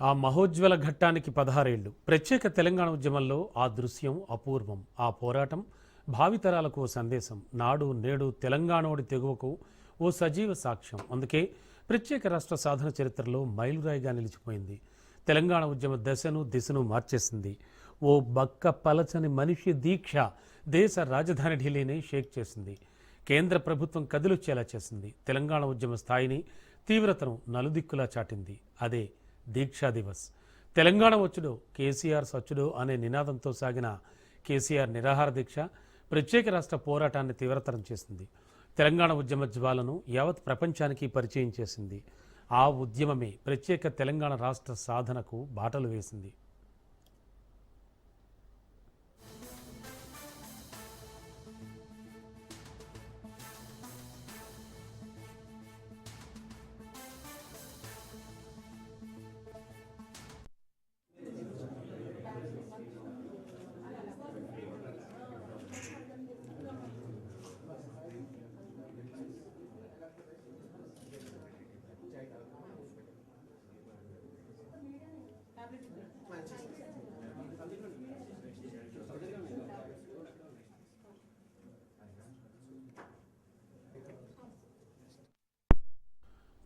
ఆ మహోజ్వల ఘట్టానికి 16 ఏళ్లు. ప్రత్యేక తెలంగాణ ఉద్యమంలో ఆ దృశ్యం అపూర్వం. ఆ పోరాటం భావితరాలకు ఓ సందేశం. నాడు నేడు తెలంగాణోడి తెగువకు ఓ సజీవ సాక్ష్యం. అందుకే ప్రత్యేక రాష్ట్ర సాధన చరిత్రలో మైలురాయిగా నిలిచిపోయింది. తెలంగాణ ఉద్యమ దశను దిశను మార్చేసింది. ఓ బక్క పలచని మనిషి దీక్ష దేశ రాజధాని ఢిల్లీని షేక్ చేసింది. కేంద్ర ప్రభుత్వం కదిలొచ్చేలా చేసింది. తెలంగాణ ఉద్యమ స్థాయిని తీవ్రతను నలుదిక్కులా చాటింది. అదే దీక్షా దివస్. తెలంగాణ వచ్చుడో కేసీఆర్ సచ్చుడో అనే నినాదంతో సాగిన కేసీఆర్ నిరాహార దీక్ష ప్రత్యేక రాష్ట్ర పోరాటాన్ని తీవ్రతరం చేసింది. తెలంగాణ ఉద్యమ జ్వాలను యావత్ ప్రపంచానికి పరిచయం చేసింది. ఆ ఉద్యమమే ప్రత్యేక తెలంగాణ రాష్ట్ర సాధనకు బాటలు వేసింది.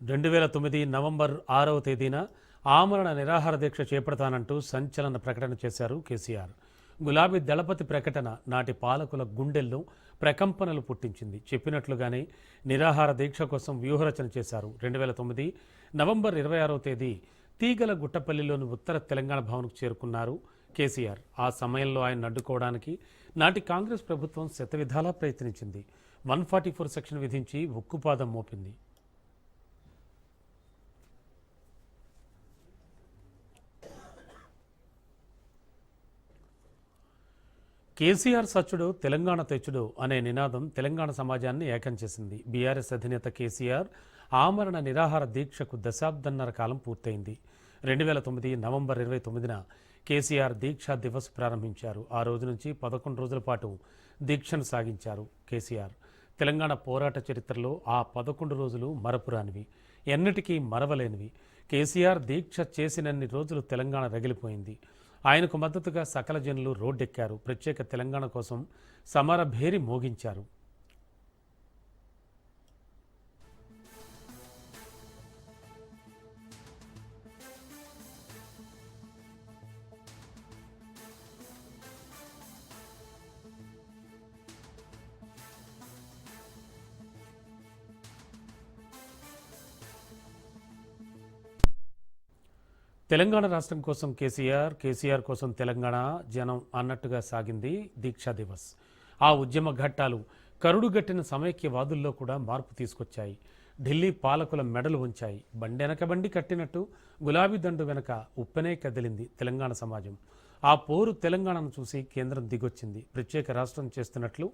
2009 నవంబర్ 6వ తేదీన ఆమరణ నిరాహార దీక్ష చేపడతానంటూ సంచలన ప్రకటన చేశారు కేసీఆర్. గులాబీ దళపతి ప్రకటన నాటి పాలకుల గుండెల్లో ప్రకంపనలు పుట్టించింది. చెప్పినట్లుగానే నిరాహార దీక్ష కోసం వ్యూహరచన చేశారు. 2009 నవంబర్ 26వ తేదీ తీగల గుట్టపల్లిలోని ఉత్తర తెలంగాణ భవన్కు చేరుకున్నారు కేసీఆర్. ఆ సమయంలో ఆయన అడ్డుకోవడానికి నాటి కాంగ్రెస్ ప్రభుత్వం శతవిధాలా ప్రయత్నించింది. 144 సెక్షన్ విధించి ఉక్కుపాదం మోపింది. కేసీఆర్ సచ్చుడు తెలంగాణ తెచ్చుడు అనే నినాదం తెలంగాణ సమాజాన్ని ఏకం చేసింది. బీఆర్ఎస్ అధినేత కేసీఆర్ ఆమరణ నిరాహార దీక్షకు దశాబ్దన్నర కాలం పూర్తయింది. 2009 నవంబర్ 29న కేసీఆర్ దీక్షా దివస్ ప్రారంభించారు. ఆ రోజు నుంచి 11 రోజుల పాటు దీక్షను సాగించారు కేసీఆర్. తెలంగాణ పోరాట చరిత్రలో ఆ 11 రోజులు మరపురానివి, ఎన్నటికీ మరవలేనివి. కేసీఆర్ దీక్ష చేసినన్ని రోజులు తెలంగాణ రగిలిపోయింది. ఆయనకు మద్దతుగా సకల జనులు రోడ్డెక్కారు. ప్రత్యేక తెలంగాణ కోసం సమరభేరి మోగించారు. తెలంగాణ రాష్ట్రం కోసం కేసీఆర్, కేసీఆర్ కోసం తెలంగాణ జనం అన్నట్టుగా సాగింది దీక్షా దివస్. ఆ ఉద్యమ ఘట్టాలు కరుడుగట్టిన సమైక్యవాదుల్లో కూడా మార్పు తీసుకొచ్చాయి. ఢిల్లీ పాలకుల మెడలు ఉంచాయి. బండెనక బండి కట్టినట్టు గులాబీ దండు వెనక ఉప్పెనే కదిలింది తెలంగాణ సమాజం. ఆ పోరు తెలంగాణను చూసి కేంద్రం దిగొచ్చింది. ప్రత్యేక రాష్ట్రం చేస్తున్నట్లు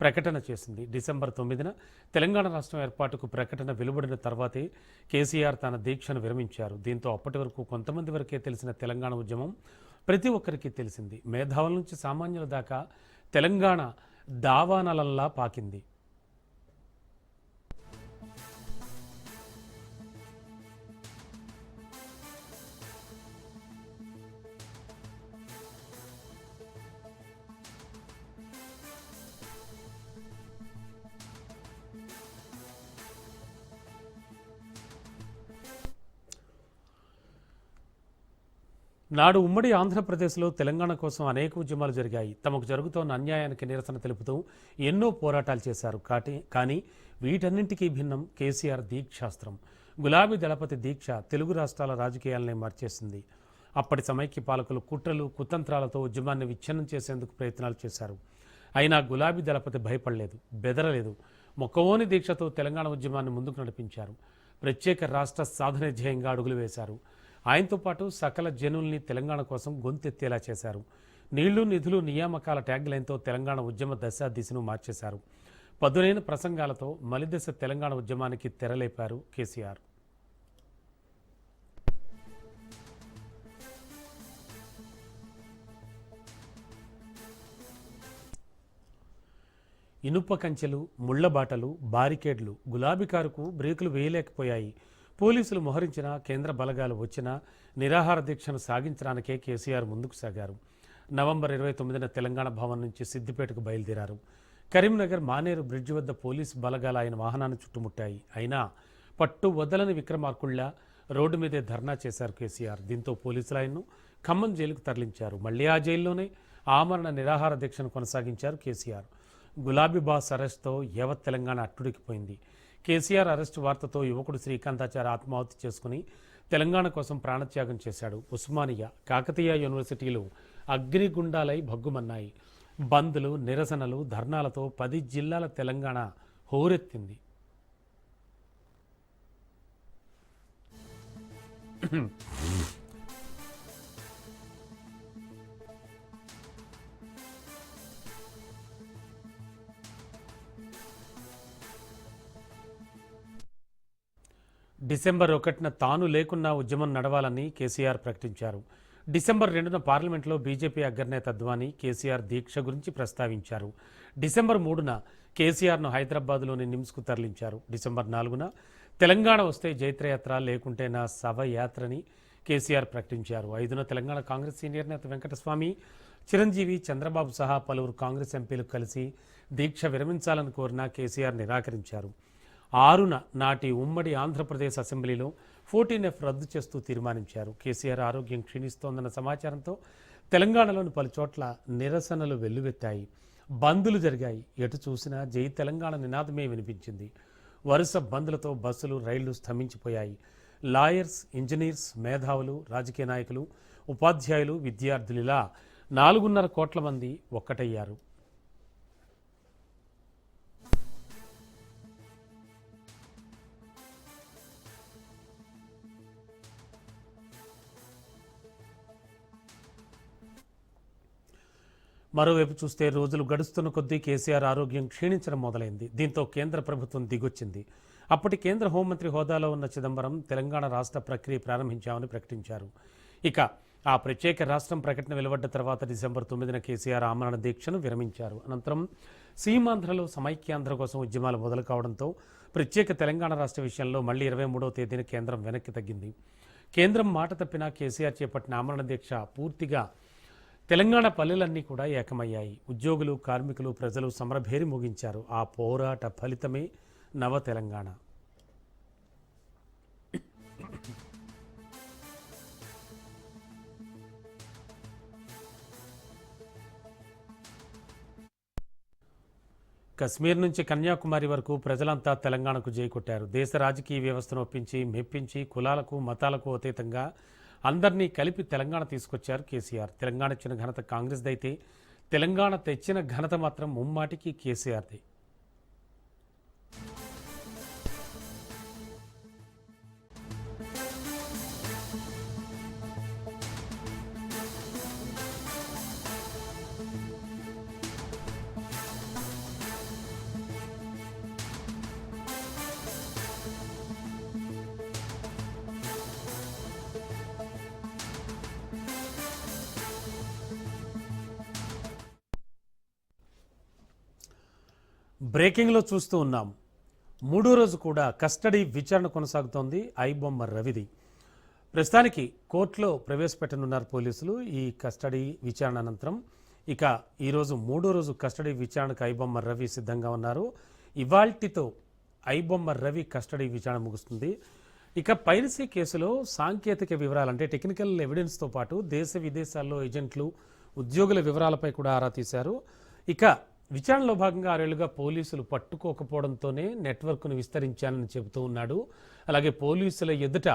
ప్రకటన చేసింది. డిసెంబర్ 9న తెలంగాణ రాష్ట్రం ఏర్పాటుకు ప్రకటన వెలువడిన తర్వాతే కేసీఆర్ తన దీక్షను విరమించారు. దీంతో అప్పటి వరకు కొంతమంది వరకే తెలిసిన తెలంగాణ ఉద్యమం ప్రతి ఒక్కరికి తెలిసింది. మేధావుల నుంచి సామాన్యుల దాకా తెలంగాణ దావానలల్లా పాకింది. నాడు ఉమ్మడి ఆంధ్రప్రదేశ్లో తెలంగాణ కోసం అనేక ఉద్యమాలు జరిగాయి. తమకు జరుగుతోన్న అన్యాయానికి నిరసన తెలుపుతూ ఎన్నో పోరాటాలు చేశారు. కానీ వీటన్నింటికీ భిన్నం కేసీఆర్ దీక్షాస్త్రం. గులాబీ దళపతి దీక్ష తెలుగు రాష్ట్రాల రాజకీయాలనే మార్చేసింది. అప్పటి సమైక్య పాలకులు కుట్రలు కుతంత్రాలతో ఉద్యమాన్ని విచ్ఛిన్నం చేసేందుకు ప్రయత్నాలు చేశారు. అయినా గులాబీ దళపతి భయపడలేదు, బెదరలేదు. మొక్కవోని దీక్షతో తెలంగాణ ఉద్యమాన్ని ముందుకు నడిపించారు. ప్రత్యేక రాష్ట్ర సాధన ధ్యేయంగా అడుగులు వేశారు. ఆయనతో పాటు సకల జనుల్ని తెలంగాణ కోసం గొంతెత్తేలా చేశారు. నీళ్లు నిధులు నియామకాల ట్యాగ్లైన్తో తెలంగాణ ఉద్యమ దశ దిశను మార్చేశారు. పదునైన ప్రసంగాలతో మలిదశ తెలంగాణ ఉద్యమానికి తెరలేపారు కేసీఆర్. ఇనుప కంచెలు, ముళ్లబాటలు, బారికేడ్లు గులాబీ కారుకు బ్రేకులు వేయలేకపోయాయి. పోలీసులు మోహరించినా కేంద్ర బలగాలు వచ్చినా నిరాహార దీక్షను సాగించడానికే కేసీఆర్ ముందుకు సాగారు. నవంబర్ 29న తెలంగాణ భవన్ నుంచి సిద్దిపేటకు బయలుదేరారు. కరీంనగర్ మానేరు బ్రిడ్జి వద్ద పోలీసు బలగాలు ఆయన వాహనాన్ని చుట్టుముట్టాయి. అయినా పట్టు వదలని విక్రమార్కుళ్లా రోడ్డు మీదే ధర్నా చేశారు కేసీఆర్. దీంతో పోలీసులు ఆయన్ను ఖమ్మం జైలుకు తరలించారు. మళ్లీ ఆ జైల్లోనే ఆమరణ నిరాహార దీక్షను కొనసాగించారు కేసీఆర్. గులాబీ బాస్ అరెస్ట్తో యావత్ తెలంగాణ అట్టుడికిపోయింది. కేసీఆర్ అరెస్టు వార్తతో యువకుడు శ్రీకాంతాచారి ఆత్మాహుతి చేసుకుని తెలంగాణ కోసం ప్రాణత్యాగం చేశాడు. ఉస్మానియా, కాకతీయ యూనివర్సిటీలు అగ్నిగుండాలై భగ్గుమన్నాయి. బంద్లు, నిరసనలు, ధర్నాలతో 10 జిల్లాల తెలంగాణ హోరెత్తింది. డిసెంబర్ 1న తాను లేకున్నా ఉద్యమం నడవాలని కేసీఆర్ ప్రకటించారు. డిసెంబర్ 2న పార్లమెంట్లో బీజేపీ అగ్రనేత అద్వానీ కేసీఆర్ దీక్ష గురించి ప్రస్తావించారు. డిసెంబర్ 3న కేసీఆర్ను హైదరాబాద్లోని నిమ్స్కు తరలించారు. డిసెంబర్ 4న తెలంగాణ వస్తే జైత్రయాత్ర, లేకుంటే నా శవయాత్రని కేసీఆర్ ప్రకటించారు. 5న తెలంగాణ కాంగ్రెస్ సీనియర్ నేత వెంకటస్వామి, చిరంజీవి, చంద్రబాబు సహా పలువురు కాంగ్రెస్ ఎంపీలు కలిసి దీక్ష విరమించాలని కోరినా కేసీఆర్ నిరాకరించారు. 6న నాటి ఉమ్మడి ఆంధ్రప్రదేశ్ అసెంబ్లీలో 14F రద్దు చేస్తూ తీర్మానించారు. కేసీఆర్ ఆరోగ్యం క్షీణిస్తోందన్న సమాచారంతో తెలంగాణలోని పలుచోట్ల నిరసనలు వెల్లువెత్తాయి. బంద్లు జరిగాయి. ఎటు చూసినా జై తెలంగాణ నినాదమే వినిపించింది. వరుస బంద్లతో బస్సులు, రైళ్లు స్తంభించిపోయాయి. లాయర్స్, ఇంజనీర్స్, మేధావులు, రాజకీయ నాయకులు, ఉపాధ్యాయులు, విద్యార్థులు ఇలా 4.5 కోట్ల మంది ఒక్కటయ్యారు. మరోవైపు చూస్తే రోజులు గడుస్తున్న కొద్దీ కేసీఆర్ ఆరోగ్యం క్షీణించడం మొదలైంది. దీంతో కేంద్ర ప్రభుత్వం దిగొచ్చింది. అప్పటి కేంద్ర హోంమంత్రి హోదాలో ఉన్న చిదంబరం తెలంగాణ రాష్ట్ర ప్రక్రియ ప్రారంభించామని ప్రకటించారు. ఇక ఆ ప్రత్యేక రాష్ట్రం ప్రకటన వెలువడ్డ తర్వాత డిసెంబర్ 9న కేసీఆర్ ఆమరణ దీక్షను విరమించారు. అనంతరం సీమాంధ్రలో సమైక్యాంధ్ర కోసం ఉద్యమాలు మొదలు కావడంతో ప్రత్యేక తెలంగాణ రాష్ట్ర విషయంలో మళ్లీ 23వ తేదీన కేంద్రం వెనక్కి తగ్గింది. కేంద్రం మాట తప్పినా కేసీఆర్ చేపట్టిన ఆమరణ దీక్ష పూర్తిగా తెలంగాణ పల్లెలన్నీ కూడా ఏకమయ్యాయి. ఉద్యోగులు, కార్మికులు, ప్రజలు సమరభేరి ముగించారు. ఆ పోరాట ఫలితమే నవ తెలంగాణ. కశ్మీర్ నుంచి కన్యాకుమారి వరకు ప్రజలంతా తెలంగాణకు జైకొట్టారు. దేశ రాజకీయ వ్యవస్థను ఒప్పించి, మెప్పించి, కులాలకు, మతాలకు అతీతంగా అందరినీ కలిపి తెలంగాణ తీసుకొచ్చారు కేసీఆర్. తెలంగాణ ఇచ్చిన ఘనత కాంగ్రెస్దైతే తెలంగాణ తెచ్చిన ఘనత మాత్రం ముమ్మాటికి కేసీఆర్ది. బ్రేకింగ్లో చూస్తూ ఉన్నాం. 3వ రోజు కూడా కస్టడీ విచారణ కొనసాగుతోంది ఐబొమ్మ రవిది. ప్రస్తుతానికి కోర్టులో ప్రవేశపెట్టనున్నారు పోలీసులు. ఈ కస్టడీ విచారణ అనంతరం ఇక ఈరోజు 3వ రోజు కస్టడీ విచారణకు ఐబొమ్మ రవి సిద్ధంగా ఉన్నారు. ఇవాల్టితో ఐబొమ్మ రవి కస్టడీ విచారణ ముగుస్తుంది. ఇక పైరసీ కేసులో సాంకేతిక వివరాలు అంటే టెక్నికల్ ఎవిడెన్స్తో పాటు దేశ విదేశాల్లో ఏజెంట్లు, ఉద్యోగుల వివరాలపై కూడా ఆరా తీశారు. ఇక విచారణలో భాగంగా 6 ఏళ్లుగా పోలీసులు పట్టుకోకపోవడంతోనే నెట్వర్క్ను విస్తరించానని చెబుతూ ఉన్నాడు. అలాగే పోలీసుల ఎదుట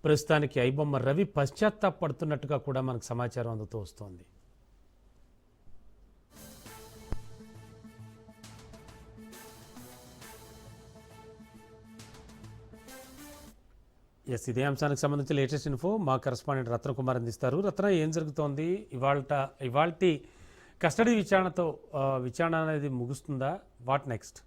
ప్రస్తుతానికి ఐబొమ్మ రవి పశ్చాత్తాపడుతున్నట్టుగా కూడా మనకు సమాచారం అందుతూ వస్తోంది. ఇదే అంశానికి సంబంధించి లేటెస్ట్ ఇన్ఫో మా కరెస్పాండెంట్ రత్నకుమార్ అందిస్తారు. రత్న, ఏం జరుగుతోంది? ఇవాల్టి కస్టడీ విచారణ అనేది ముగుస్తుందా? What next?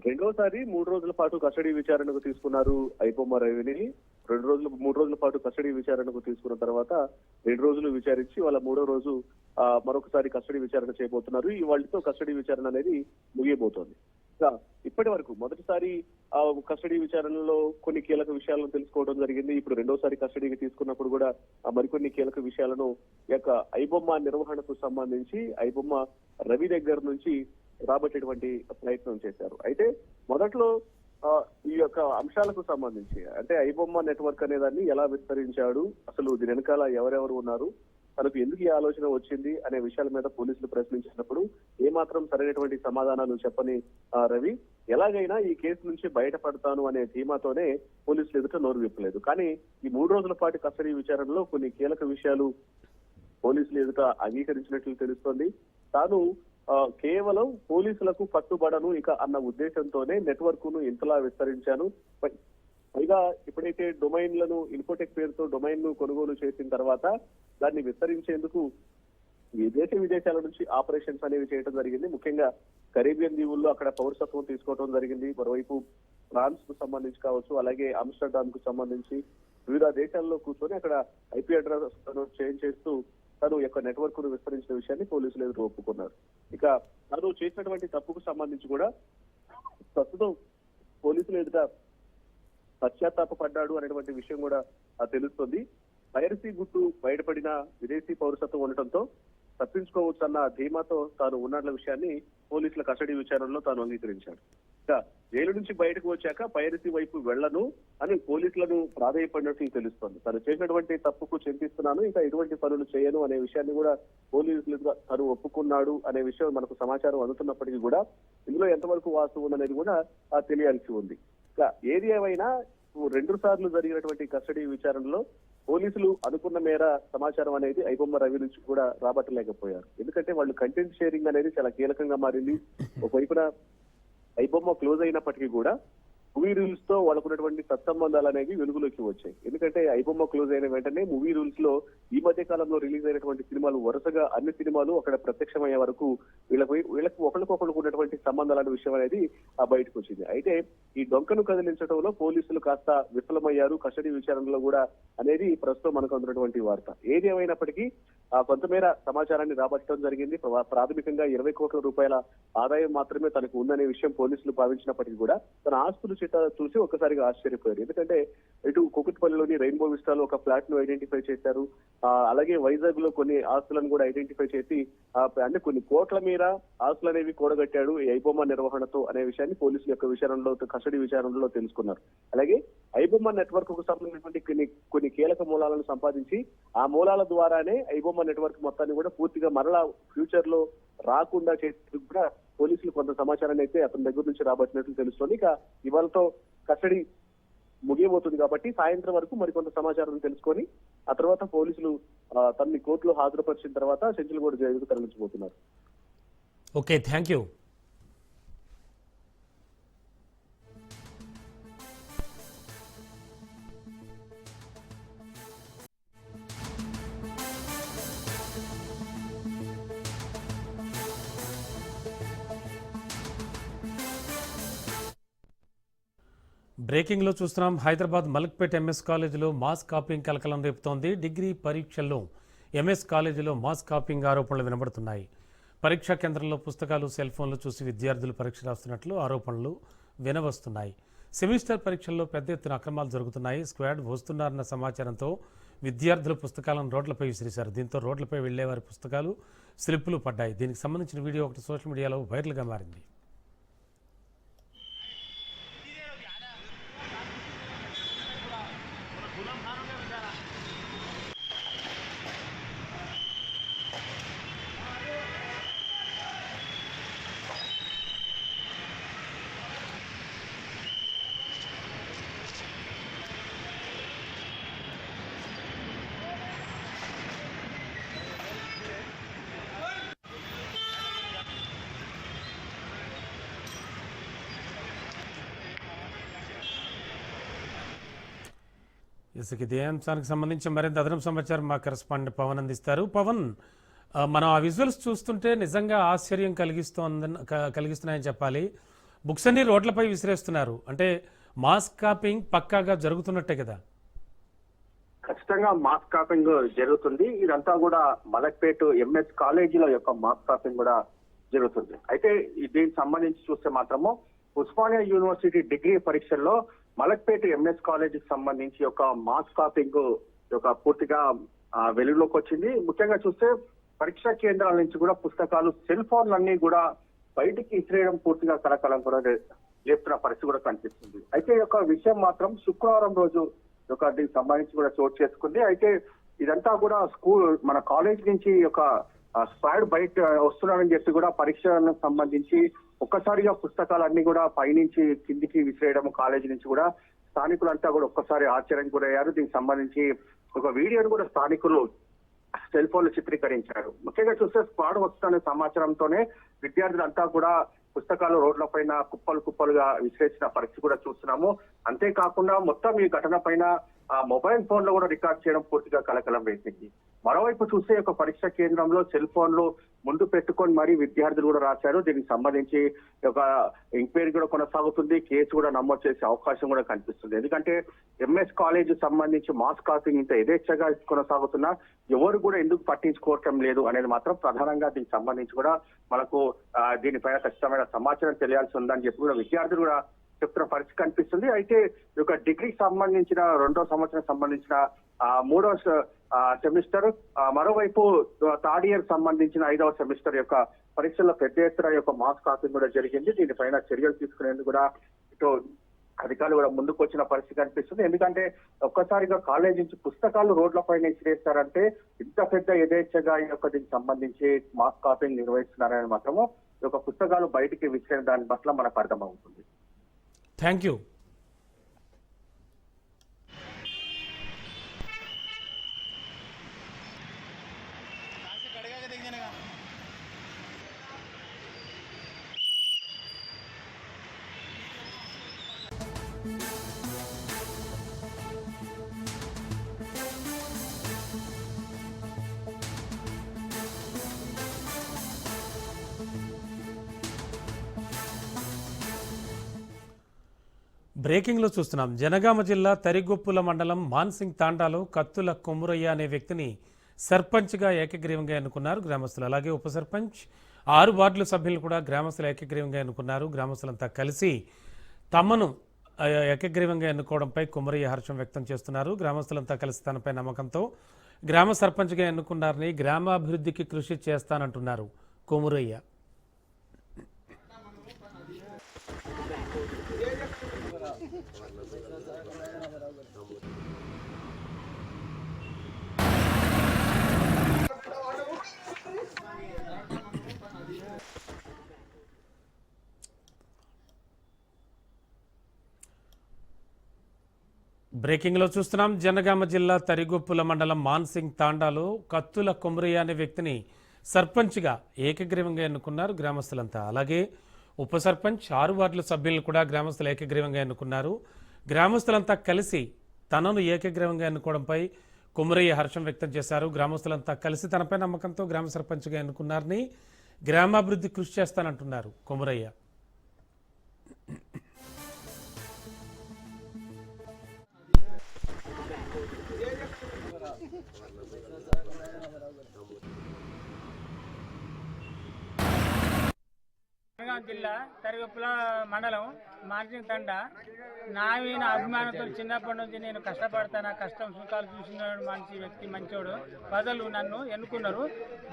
రెండోసారి 3 రోజుల పాటు కస్టడీ విచారణకు తీసుకున్నారు ఐబొమ్మ రవిని. 3 రోజుల పాటు కస్టడీ విచారణకు తీసుకున్న తర్వాత 2 రోజులు విచారించి వాళ్ళ 3వ రోజు మరొకసారి కస్టడీ విచారణ చేయబోతున్నారు. ఇవాళతో కస్టడీ విచారణ అనేది ముగియబోతోంది. ఇప్పటి వరకు మొదటిసారి కస్టడీ విచారణలో కొన్ని కీలక విషయాలను తెలుసుకోవడం జరిగింది. ఇప్పుడు రెండోసారి కస్టడీకి తీసుకున్నప్పుడు కూడా మరికొన్ని కీలక విషయాలను యొక్క ఐబొమ్మ నిర్వహణకు సంబంధించి ఐబొమ్మ రవి దగ్గర నుంచి రాబట్టేటువంటి ప్రయత్నం చేశారు. అయితే మొదట్లో ఈ యొక్క అంశాలకు సంబంధించి అంటే ఐబొమ్మ నెట్వర్క్ అనే దాన్ని ఎలా విస్తరించాడు, అసలు దీని వెనకాల ఎవరెవరు ఉన్నారు, తనకు ఎందుకు ఈ ఆలోచన వచ్చింది అనే విషయాల మీద పోలీసులు ప్రశ్నించినప్పుడు ఏమాత్రం సరైనటువంటి సమాధానాలు చెప్పని రవి ఎలాగైనా ఈ కేసు నుంచి బయటపడతాను అనే ధీమాతోనే పోలీసులు ఎదుట నోరు విప్పలేదు. కానీ ఈ 3 రోజుల పాటు కస్టడీ విచారణలో కొన్ని కీలక విషయాలు పోలీసులు ఎదుట అంగీకరించినట్లు తెలుస్తోంది. తాను కేవలం పోలీసులకు పట్టుబడను ఇక అన్న ఉద్దేశంతోనే నెట్వర్క్ ను ఇంతలా విస్తరించాను. పైగా ఎప్పుడైతే డొమైన్లను ఇన్ఫోటెక్ పేరుతో డొమైన్ ను కొనుగోలు చేసిన తర్వాత దాన్ని విస్తరించేందుకు విదేశాల నుంచి ఆపరేషన్స్ అనేవి చేయడం జరిగింది. ముఖ్యంగా కరేబియన్ దీవుల్లో అక్కడ పౌరసత్వం తీసుకోవడం జరిగింది. మరోవైపు ఫ్రాన్స్ కు సంబంధించి కావచ్చు, అలాగే ఆమ్స్టర్డామ్ కు సంబంధించి వివిధ దేశాల్లో కూర్చొని అక్కడ ఐపీ అడ్రస్ చేంజ్ చేస్తూ తను యొక్క నెట్వర్క్ ను విస్తరించిన విషయాన్ని పోలీసులు ఎదురు ఒప్పుకున్నారు. ఇక తను చేసినటువంటి తప్పుకు సంబంధించి కూడా ప్రస్తుతం పోలీసులు ఎదుట పశ్చాత్తాపడ్డాడు అనేటువంటి విషయం కూడా తెలుస్తుంది. పైరసీ గుట్టు బయటపడిన విదేశీ పౌరసత్వం ఉండటంతో తప్పించుకోవచ్చు అన్న ధీమాతో తాను ఉన్న విషయాన్ని పోలీసుల కస్టడీ విచారణలో తాను అంగీకరించాడు. ఇక జైలు నుంచి బయటకు వచ్చాక పైరసీ వైపు వెళ్లను అని పోలీసులను ప్రాధేయపడినట్లు తెలుస్తోంది. తను చేసినటువంటి తప్పుకు చింతిస్తున్నాను, ఇంకా ఎటువంటి పనులు చేయను అనే విషయాన్ని కూడా పోలీసులుగా తను ఒప్పుకున్నాడు అనే విషయం మనకు సమాచారం అందుతున్నప్పటికీ కూడా ఇందులో ఎంతవరకు వాస్తవం ఉందనేది కూడా తెలియాల్సి ఉంది. ఇక ఏది ఏమైనా 2 సార్లు జరిగినటువంటి కస్టడీ విచారణలో పోలీసులు అనుకున్న మేర సమాచారం అనేది ఐబొమ్మ రవి నుంచి కూడా రాబట్టలేకపోయారు. ఎందుకంటే వాళ్ళు కంటెంట్ షేరింగ్ అనేది చాలా కీలకంగా మారింది. ఒకవైపున ఐబొమ్మ క్లోజ్ అయినప్పటికీ కూడా మూవీ రూల్స్ తో వాళ్ళకున్నటువంటి సత్సంబంధాలు అనేవి వెలుగులోకి వచ్చాయి. ఎందుకంటే ఐబొమ్మ క్లోజ్ అయిన వెంటనే మూవీ రూల్స్ లో ఈ మధ్య కాలంలో రిలీజ్ అయినటువంటి సినిమాలు వరుసగా అన్ని సినిమాలు అక్కడ ప్రత్యక్షమయ్యే వరకు వీళ్ళకు ఒకరికొకరికి ఉన్నటువంటి సంబంధాల విషయం అనేది బయటకు వచ్చింది. అయితే ఈ డొంకను కదిలించడంలో పోలీసులు కాస్త విఫలమయ్యారు కస్టడీ విచారణలో కూడా అనేది ప్రస్తుతం మనకు అందుతున్నటువంటి వార్త. ఏది ఏమైనప్పటికీ కొంతమేర సమాచారాన్ని రాబట్టడం జరిగింది. ప్రాథమికంగా 20 కోట్ల రూపాయల ఆదాయం మాత్రమే తనకు ఉందనే విషయం పోలీసులు భావించినప్పటికీ కూడా తన ఆస్తులు చిట్టా చూసి ఒక్కసారిగా ఆశ్చర్యపోయారు. ఎందుకంటే ఇటు కుకట్పల్లిలోని రెయిన్బో విస్టాలో ఒక ఫ్లాట్ ను ఐడెంటిఫై చేశారు. అలాగే వైజాగ్ లో కొన్ని ఆస్తులను కూడా ఐడెంటిఫై చేసి అంటే కొన్ని కోట్ల మేర ఆస్తులు అనేవి కూడగట్టాడు ఈ ఐబొమ్మ నిర్వహణతో అనే విషయాన్ని పోలీసుల యొక్క విచారణలో కస్టడీ విచారణలో తెలుసుకున్నారు. అలాగే ఐబొమ్మ నెట్వర్క్ కు సంబంధించినటువంటి కొన్ని కీలక మూలాలను సంపాదించి ఆ మూలాల ద్వారానే ఐబొమ్మ నెట్వర్క్ మొత్తాన్ని కూడా పూర్తిగా మరలా ఫ్యూచర్ లో రాకుండా చేసేందుకు కూడా పోలీసులు కొంత సమాచారాన్ని అయితే అతని దగ్గర నుంచి రాబట్టినట్లు తెలుస్తోంది. ఇక ఇవాళతో కస్టడీ ముగియబోతుంది కాబట్టి సాయంత్రం వరకు మరికొంత సమాచారం తెలుసుకొని ఆ తర్వాత పోలీసులు తనని కోర్టులో హాజరుపరిచిన తర్వాత సెంచల్గూడ జైలుకు తరలించబోతున్నారు. Okay, thank you. బ్రేకింగ్ లో చూస్తున్నాం. హైదరాబాద్ మలక్పేట్ ఎంఎస్ కాలేజీలో మాస్ కాపింగ్ కలకలం రేపుతోంది. డిగ్రీ పరీక్షల్లో ఎంఎస్ కాలేజీలో మాస్ కాపింగ్ ఆరోపణలు వినబడుతున్నాయి. పరీక్షా కేంద్రంలో పుస్తకాలు, సెల్ ఫోన్లు చూసి విద్యార్థులు పరీక్ష రాస్తున్నట్లు ఆరోపణలు వినవస్తున్నాయి. సెమిస్టర్ పరీక్షల్లో పెద్ద ఎత్తున అక్రమాలు జరుగుతున్నాయి. స్క్వాడ్ వస్తున్నారన్న సమాచారంతో విద్యార్థులు పుస్తకాలను రోడ్లపై విసిరేశారు. దీంతో రోడ్లపై వెళ్లే వారి పుస్తకాలు, స్లిప్పులు పడ్డాయి. దీనికి సంబంధించిన వీడియో ఒకటి సోషల్ మీడియాలో వైరల్గా మారింది. ఇదే అంశానికి సంబంధించి మరింత అదనపు సమాచారం మా కరెస్పాండెంట్ పవన్ అందిస్తారు. పవన్, మనం ఆ విజువల్స్ చూస్తుంటే నిజంగా ఆశ్చర్యం కలిగిస్తున్నాయని చెప్పాలి. బుక్స్ అన్ని రోడ్లపై విసిరేస్తున్నారు అంటే మాస్ కాపింగ్ పక్కాగా జరుగుతున్నట్టే కదా? ఖచ్చితంగా మాస్ కాపింగ్ జరుగుతుంది. ఇదంతా కూడా మలక్పేట్ ఎంఎస్ కాలేజీల యొక్క మాస్ కాపింగ్ కూడా జరుగుతుంది. అయితే దీనికి సంబంధించి చూస్తే మాత్రము ఉస్మానియా యూనివర్సిటీ డిగ్రీ పరీక్షల్లో మలక్పేట ఎంఎస్ కాలేజీకి సంబంధించి ఒక మాస్ కాపింగ్ పూర్తిగా వెలుగులోకి వచ్చింది. ముఖ్యంగా చూస్తే పరీక్షా కేంద్రాల నుంచి కూడా పుస్తకాలు, సెల్ ఫోన్లన్నీ కూడా బయటికి ఇసిరేయడం పూర్తిగా కలకలం కూడా లేపుతున్న పరిస్థితి కూడా కనిపిస్తుంది. అయితే ఈ యొక్క విషయం మాత్రం శుక్రవారం రోజు దీనికి సంబంధించి కూడా చోటు చేసుకుంది. అయితే ఇదంతా కూడా మన కాలేజ్ నుంచి స్క్వాడ్ బయట వస్తున్నారని చెప్పి కూడా పరీక్షలకు సంబంధించి ఒక్కసారిగా పుస్తకాలన్నీ కూడా పైనుంచి కిందికి విసిరేయడం కాలేజీ నుంచి కూడా స్థానికులంతా కూడా ఒక్కసారి ఆశ్చర్యానికి గురయ్యారు. దీనికి సంబంధించి ఒక వీడియోను కూడా స్థానికులు సెల్ ఫోన్లు చిత్రీకరించారు. ముఖ్యంగా చూస్తే స్క్వాడ్ వస్తున్న సమాచారంతోనే విద్యార్థులంతా కూడా పుస్తకాలు రోడ్ల పైన కుప్పలుగా విసిరేసిన పరిస్థితి కూడా చూస్తున్నాము. అంతేకాకుండా మొత్తం ఈ ఘటన పైన మొబైల్ ఫోన్ లో కూడా రికార్డ్ చేయడం పూర్తిగా కలకలం వేసింది. మరోవైపు చూస్తే ఒక పరీక్ష కేంద్రంలో సెల్ ఫోన్లు ముందు పెట్టుకొని మరీ విద్యార్థులు కూడా రాశారు. దీనికి సంబంధించి ఎంక్వైరీ కూడా కొనసాగుతుంది. కేసు కూడా నమోదు చేసే అవకాశం కూడా కనిపిస్తుంది. ఎందుకంటే ఎంఎస్ కాలేజ్ సంబంధించి మాస్ కాపింగ్ ఇంత యథేచ్ఛగా కొనసాగుతున్నా ఎవరు కూడా ఎందుకు పట్టించుకోవటం లేదు అనేది మాత్రం ప్రధానంగా దీనికి సంబంధించి కూడా మనకు దీనిపైన ఖచ్చితమైన సమాచారం తెలియాల్సి ఉందని చెప్పి కూడా విద్యార్థులు కూడా చెప్తున్న పరిస్థితి కనిపిస్తుంది. అయితే ఈ డిగ్రీకి సంబంధించిన 2వ సంవత్సరం సంబంధించిన 3వ సెమిస్టర్, మరోవైపు థర్డ్ ఇయర్ సంబంధించిన 5వ సెమిస్టర్ పరీక్షల్లో పెద్ద ఎత్తున మాస్ కాపింగ్ కూడా జరిగింది. దీనిపైన చర్యలు తీసుకునేందుకు కూడా ఇటు అధికారులు కూడా ముందుకు వచ్చిన పరిస్థితి కనిపిస్తుంది. ఎందుకంటే ఒక్కసారిగా కాలేజ్ నుంచి పుస్తకాలు రోడ్ల పైన ఇచ్చిరేస్తారంటే ఇంత పెద్ద యథేచ్ఛగా దీనికి సంబంధించి మాస్ కాపింగ్ నిర్వహిస్తున్నారని మాత్రము పుస్తకాలు బయటికి విసిరిన దాని పట్ల మనకు అర్థమవుతుంది. Thank you. బ్రేకింగ్లో చూస్తున్నాం. జనగామ జిల్లా తరిగొప్పుల మండలం మాన్సింగ్ తాండాలో కత్తుల కొమురయ్య అనే వ్యక్తిని సర్పంచ్గా ఏకగ్రీవంగా ఎన్నుకున్నారు గ్రామస్తులు. అలాగే ఉప సర్పంచ్, 6 వార్డుల సభ్యులు కూడా గ్రామస్తులు ఏకగ్రీవంగా ఎన్నుకున్నారు. గ్రామస్తులంతా కలిసి తమను ఏకగ్రీవంగా ఎన్నుకోవడంపై కొమురయ్య హర్షం వ్యక్తం చేస్తున్నారు. గ్రామస్తులంతా కలిసి తనపై నమ్మకంతో గ్రామ సర్పంచ్గా ఎన్నుకున్నారని, గ్రామాభివృద్ధికి కృషి చేస్తానంటున్నారు కొమురయ్య. బ్రేకింగ్లో చూస్తున్నాం. జనగామ జిల్లా తరిగొప్పుల మండలం మాన్సింగ్ తాండాలో కత్తుల కొమురయ్య అనే వ్యక్తిని సర్పంచ్గా ఏకగ్రీవంగా ఎన్నుకున్నారు గ్రామస్తులంతా. అలాగే ఉప సర్పంచ్, 6 వార్డుల సభ్యులను కూడా గ్రామస్తులు ఏకగ్రీవంగా ఎన్నుకున్నారు. గ్రామస్తులంతా కలిసి తనను ఏకగ్రీవంగా ఎన్నుకోవడంపై కొమురయ్య హర్షం వ్యక్తం చేశారు. గ్రామస్తులంతా కలిసి తనపై నమ్మకంతో గ్రామ సర్పంచ్గా ఎన్నుకున్నారని, గ్రామాభివృద్ధి కృషి చేస్తానంటున్నారు కొమురయ్య. జనగాం జిల్లా తరిగొప్పుల మండలం మాన్సింగ్ తండ. నా అభిమానంతో చిన్నప్పటి నుంచి నేను కష్టపడతాను, కష్టం సుఖాలు చూసినాడు మంచి వ్యక్తి, మంచోడు. ప్రజలు నన్ను ఎన్నుకున్నారు.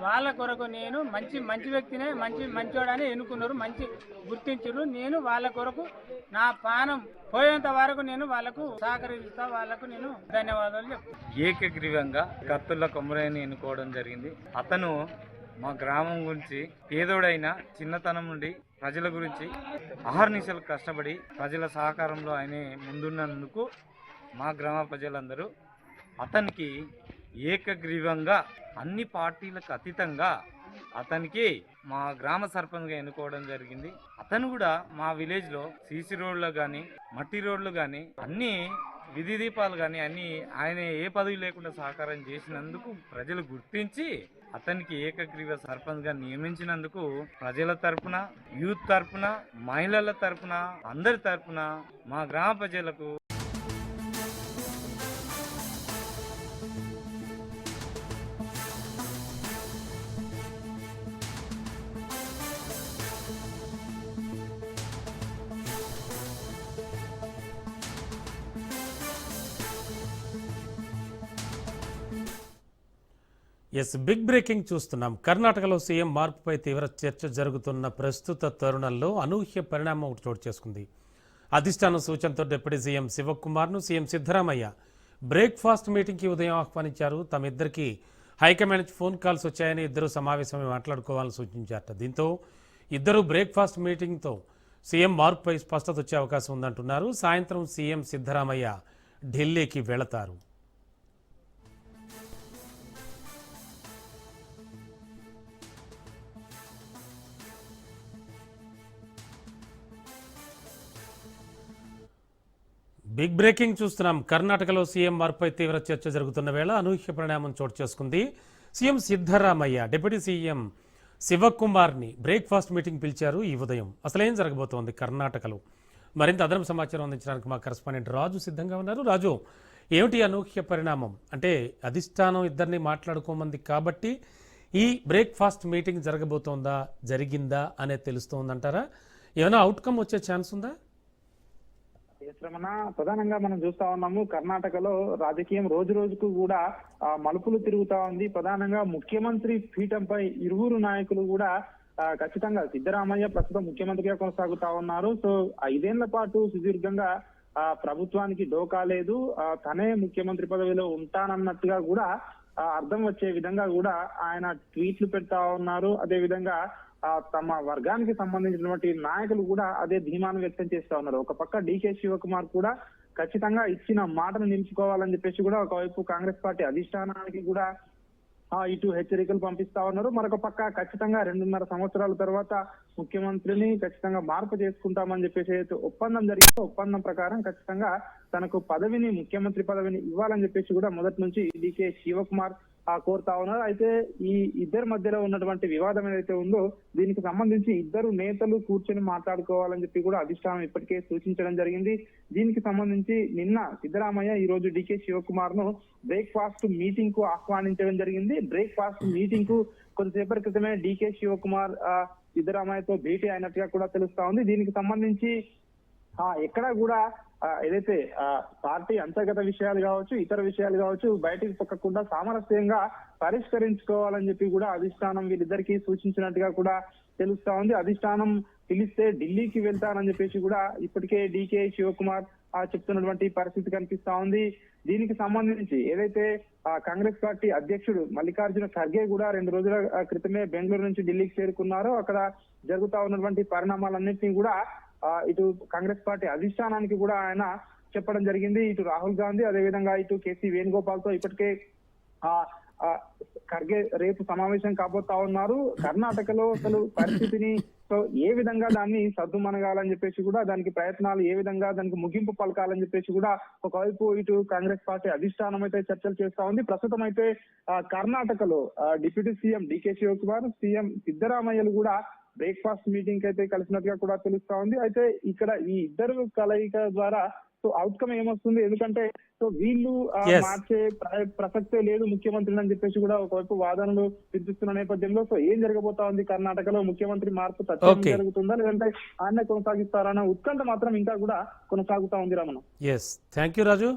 వాళ్ళ కొరకు నేను మంచి వ్యక్తినే మంచోడని ఎన్నుకున్నారు, మంచి గుర్తించారు. నేను వాళ్ళ కొరకు నా ప్రాణం పోయేంత వరకు నేను వాళ్ళకు సహకరిస్తా, వాళ్ళకు నేను ధన్యవాదాలు చెప్తాను. ఏకగ్రీవంగా కత్తుల కొమురయ్యని ఎన్నుకోవడం జరిగింది. అతను మా గ్రామం గురించి, పేదోడైన చిన్నతనం నుండి ప్రజల గురించి అహర్నిశలు కష్టపడి ప్రజల సహకారంలో ఆయన ముందున్నందుకు మా గ్రామ ప్రజలందరూ అతనికి ఏకగ్రీవంగా అన్ని పార్టీలకు అతీతంగా అతనికి మా గ్రామ సర్పంచ్గా ఎన్నుకోవడం జరిగింది. అతను కూడా మా విలేజ్లో సీసీ రోడ్లు కానీ, మట్టి రోడ్లు కానీ, అన్ని విధి దీపాలు కానీ అన్ని ఆయన ఏ పదవి లేకుండా సహకారం చేసినందుకు ప్రజలు గుర్తించి అతనికి ఏకగ్రీవ సర్పంచ్గా నియమించినందుకు ప్రజల తరపున, యూత్ తరపున, మహిళల తరపున, అందరి తరపున మా గ్రామ ప్రజలకు బిగ్ బ్రేకింగ్ చూస్తున్నాం. కర్ణాటకలో సీఎం మార్పుపై తీవ్ర చర్చ జరుగుతున్న ప్రస్తుత తరుణంలో అనూహ్య పరిణామం ఒకటి చోటు చేసుకుంది. అధిష్టానం సూచనతో డిప్యూటీ సీఎం శివకుమార్ను సీఎం సిద్ధరామయ్య బ్రేక్ఫాస్ట్ మీటింగ్కి ఉదయం ఆహ్వానించారు. తమిద్దరికి హైకమాండ్ నుంచి ఫోన్ కాల్స్ వచ్చాయని ఇద్దరు సమావేశమై మాట్లాడుకోవాలని సూచించారట. దీంతో ఇద్దరు బ్రేక్ఫాస్ట్ మీటింగ్తో సీఎం మార్పుపై స్పష్టత వచ్చే అవకాశం ఉందంటున్నారు. సాయంత్రం సీఎం సిద్ధరామయ్య ఢిల్లీకి వెళతారు. బిగ్ బ్రేకింగ్ చూస్తున్నాం. కర్ణాటకలో సీఎం మార్పుపై తీవ్ర చర్చ జరుగుతున్న వేళ అనూహ్య పరిణామం చోటు చేసుకుంది. సీఎం సిద్ధరామయ్య డిప్యూటీ సీఎం శివకుమార్ని బ్రేక్ఫాస్ట్ మీటింగ్ పిలిచారు ఈ ఉదయం. అసలేం జరగబోతోంది కర్ణాటకలో? మరింత అదనపు సమాచారం అందించడానికి మా కరెస్పాండెంట్ రాజు సిద్ధంగా ఉన్నారు. రాజు, ఏమిటి అనూహ్య పరిణామం? అంటే అధిష్టానం ఇద్దరిని మాట్లాడుకోమంది కాబట్టి ఈ బ్రేక్ఫాస్ట్ మీటింగ్ జరగబోతోందా, జరిగిందా అనేది తెలుస్తోందంటారా? ఏమైనా అవుట్కమ్ వచ్చే ఛాన్స్ ఉందా? రమణ, ప్రధానంగా మనం చూస్తా ఉన్నాము కర్ణాటకలో రాజకీయం రోజు రోజుకు కూడా మలుపులు తిరుగుతా ఉంది. ప్రధానంగా ముఖ్యమంత్రి పీఠంపై ఇరువురు నాయకులు కూడా ఖచ్చితంగా సిద్ధరామయ్య ప్రస్తుతం ముఖ్యమంత్రిగా కొనసాగుతా ఉన్నారు. సో 5 ఏళ్ల పాటు సుదీర్ఘంగా ప్రభుత్వానికి డోకా లేదు, తనే ముఖ్యమంత్రి పదవిలో ఉంటానన్నట్టుగా కూడా అర్థం వచ్చే విధంగా కూడా ఆయన ట్వీట్లు పెడతా ఉన్నారు. అదే విధంగా తమ వర్గానికి సంబంధించినటువంటి నాయకులు కూడా అదే ధీమాను వ్యక్తం చేస్తా ఉన్నారు. ఒక పక్క డీకే శివకుమార్ కూడా ఖచ్చితంగా ఇచ్చిన మాటను నిలుచుకోవాలని చెప్పేసి కూడా ఒకవైపు కాంగ్రెస్ పార్టీ అధిష్టానానికి కూడా ఇటు హెచ్చరికలు పంపిస్తా ఉన్నారు. మరొక పక్క ఖచ్చితంగా 2.5 సంవత్సరాల తర్వాత ముఖ్యమంత్రిని ఖచ్చితంగా మార్పు చేసుకుంటామని చెప్పేసి ఒప్పందం జరిగింది. ఒప్పందం ప్రకారం ఖచ్చితంగా తనకు ముఖ్యమంత్రి పదవిని ఇవ్వాలని చెప్పేసి కూడా మొదటి నుంచి డీకే శివకుమార్ కోరుతా ఉన్నారు. అయితే ఈ ఇద్దరి మధ్యలో ఉన్నటువంటి వివాదం ఏదైతే ఉందో దీనికి సంబంధించి ఇద్దరు నేతలు కూర్చొని మాట్లాడుకోవాలని చెప్పి కూడా అధిష్టానం ఇప్పటికే సూచించడం జరిగింది. దీనికి సంబంధించి నిన్న సిద్ధరామయ్య ఈ రోజు డీకే శివకుమార్ ను బ్రేక్ఫాస్ట్ మీటింగ్ కు ఆహ్వానించడం జరిగింది. బ్రేక్ఫాస్ట్ మీటింగ్ కు కొద్దిసేపటి క్రితమే డీకే శివకుమార్ సిద్ధరామయ్యతో భేటీ అయినట్టుగా కూడా తెలుస్తా ఉంది. దీనికి సంబంధించి ఎక్కడ కూడా ఏదైతే పార్టీ అంతర్గత విషయాలు కావచ్చు, ఇతర విషయాలు కావచ్చు బయటికి పొక్కకుండా సామరస్యంగా పరిష్కరించుకోవాలని చెప్పి కూడా అధిష్టానం వీళ్ళిద్దరికీ సూచించినట్టుగా కూడా తెలుస్తా ఉంది. అధిష్టానం పిలిస్తే ఢిల్లీకి వెళ్తానని చెప్పేసి కూడా ఇప్పటికే డీకే శివకుమార్ చెప్తున్నటువంటి పరిస్థితి కనిపిస్తా ఉంది. దీనికి సంబంధించి ఏదైతే కాంగ్రెస్ పార్టీ అధ్యక్షుడు మల్లికార్జున ఖర్గే కూడా 2 రోజుల క్రితమే బెంగళూరు నుంచి ఢిల్లీకి చేరుకున్నారో అక్కడ జరుగుతా ఉన్నటువంటి పరిణామాలన్నింటినీ కూడా ఇటు కాంగ్రెస్ పార్టీ అధిష్టానానికి కూడా ఆయన చెప్పడం జరిగింది. ఇటు రాహుల్ గాంధీ అదేవిధంగా ఇటు కేసీ వేణుగోపాల్ తో ఇప్పటికే ఖర్గే రేపు సమావేశం కాబోతా ఉన్నారు. కర్ణాటకలో అసలు పరిస్థితిని ఏ విధంగా దాన్ని సద్దుమనగాలని చెప్పేసి కూడా దానికి ప్రయత్నాలు ఏ విధంగా దానికి ముగింపు పలకాలని చెప్పేసి కూడా ఒకవైపు ఇటు కాంగ్రెస్ పార్టీ అధిష్టానం అయితే చర్చలు చేస్తా ఉంది. ప్రస్తుతం అయితే కర్ణాటకలో deputy CM DK Shivakumar, CM సిద్ధరామయ్యలు కూడా బ్రేక్ఫాస్ట్ మీటింగ్ అయితే కలిసినట్టుగా కూడా తెలుస్తా ఉంది. అయితే ఇక్కడ ఈ ఇద్దరు కలయిక ద్వారా అవుట్కమ్ ఏమొస్తుంది? ఎందుకంటే వీళ్ళు మార్చే ప్రసక్తే లేదు ముఖ్యమంత్రిని అని చెప్పేసి కూడా ఒకవైపు వాదనలు వినిపిస్తున్న నేపథ్యంలో ఏం జరగబోతా ఉంది కర్ణాటకలో? ముఖ్యమంత్రి మార్పు తక్షణం జరుగుతుందా లేదంటే ఆయన కొనసాగిస్తారా అన్న ఉత్కంఠ మాత్రం ఇంకా కూడా కొనసాగుతా ఉంది. Ramana, thank you Raju.